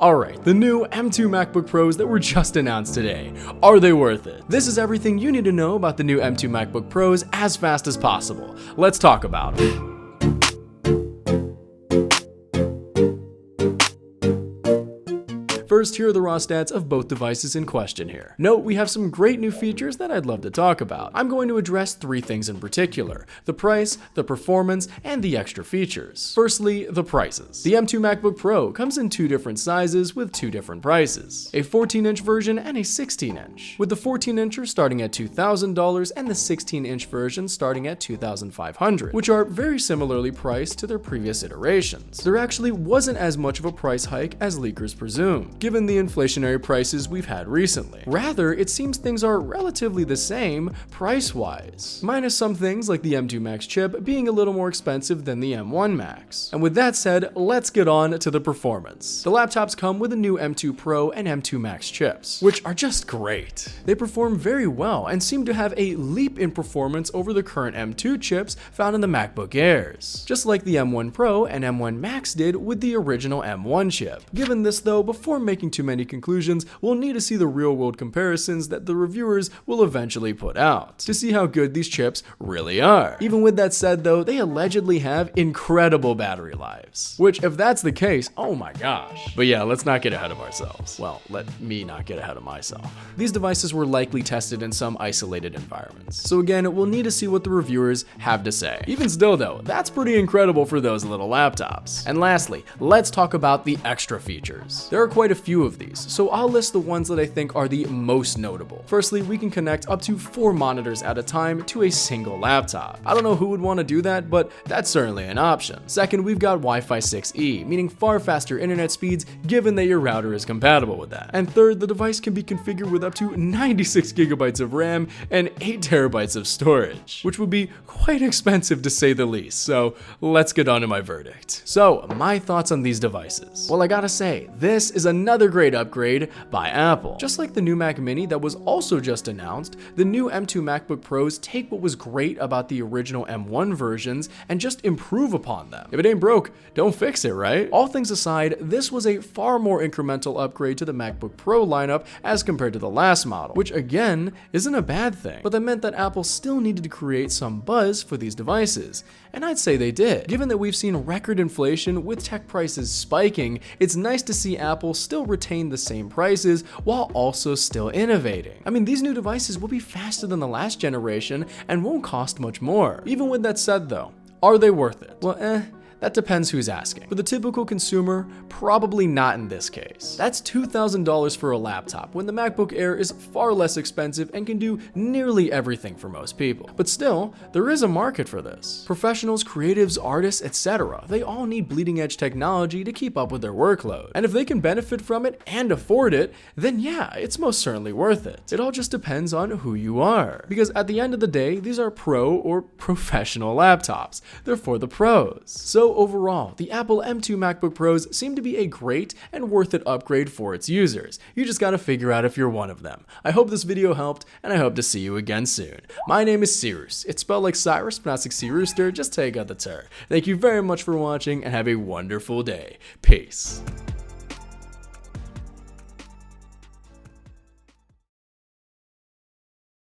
Alright, the new M2 MacBook Pros that were just announced today. Are they worth it? This is everything you need to know about the new M2 MacBook Pros as fast as possible. Let's talk about it. First, here are the raw stats of both devices in question here. Note, we have some great new features that I'd love to talk about. I'm going to address three things in particular: the price, the performance, and the extra features. Firstly, the prices. The M2 MacBook Pro comes in two different sizes with two different prices: a 14-inch version and a 16-inch, with the 14-incher starting at $2,000 and the 16-inch version starting at $2,500, which are very similarly priced to their previous iterations. There actually wasn't as much of a price hike as leakers presumed, given the inflationary prices we've had recently. Rather, it seems things are relatively the same price-wise, minus some things like the M2 Max chip being a little more expensive than the M1 Max. And with that said, let's get on to the performance. The laptops come with the new M2 Pro and M2 Max chips, which are just great. They perform very well and seem to have a leap in performance over the current M2 chips found in the MacBook Airs, just like the M1 Pro and M1 Max did with the original M1 chip. Given this though, before making too many conclusions, we'll need to see the real-world comparisons that the reviewers will eventually put out to see how good these chips really are. Even with that said though, they allegedly have incredible battery lives, which if that's the case, oh my gosh. But yeah, let's not get ahead of ourselves. Well, let me not get ahead of myself. These devices were likely tested in some isolated environments, so again, we'll need to see what the reviewers have to say. Even still though, that's pretty incredible for those little laptops. And lastly, let's talk about the extra features. There are quite a few of these, so I'll list the ones that I think are the most notable. Firstly, we can connect up to 4 monitors at a time to a single laptop. I don't know who would want to do that, but that's certainly an option. Second, we've got Wi-Fi 6E, meaning far faster internet speeds given that your router is compatible with that. And third, the device can be configured with up to 96 gigabytes of RAM and 8 terabytes of storage, which would be quite expensive to say the least, so let's get on to my verdict. So, my thoughts on these devices. Well, I gotta say, this is another great upgrade by Apple. Just like the new Mac Mini that was also just announced, the new M2 MacBook Pros take what was great about the original M1 versions and just improve upon them. If it ain't broke, don't fix it, right? All things aside, this was a far more incremental upgrade to the MacBook Pro lineup as compared to the last model, which again, isn't a bad thing, but that meant that Apple still needed to create some buzz for these devices. And I'd say they did. Given that we've seen record inflation with tech prices spiking, it's nice to see Apple still retain the same prices while also still innovating. I mean, these new devices will be faster than the last generation and won't cost much more. Even with that said though, are they worth it? Well, that depends who's asking. For the typical consumer, probably not in this case. That's $2,000 for a laptop when the MacBook Air is far less expensive and can do nearly everything for most people. But still, there is a market for this. Professionals, creatives, artists, etc. They all need bleeding edge technology to keep up with their workload. And if they can benefit from it and afford it, then yeah, it's most certainly worth it. It all just depends on who you are. Because at the end of the day, these are pro or professional laptops. They're for the pros. So overall, the Apple M2 MacBook Pros seem to be a great and worth it upgrade for its users. You just gotta figure out if you're one of them. I hope this video helped, and I hope to see you again soon. My name is Seeroos. It's spelled like Cyrus, pronounced like sea rooster, just take out the ter. Thank you very much for watching, and have a wonderful day. Peace.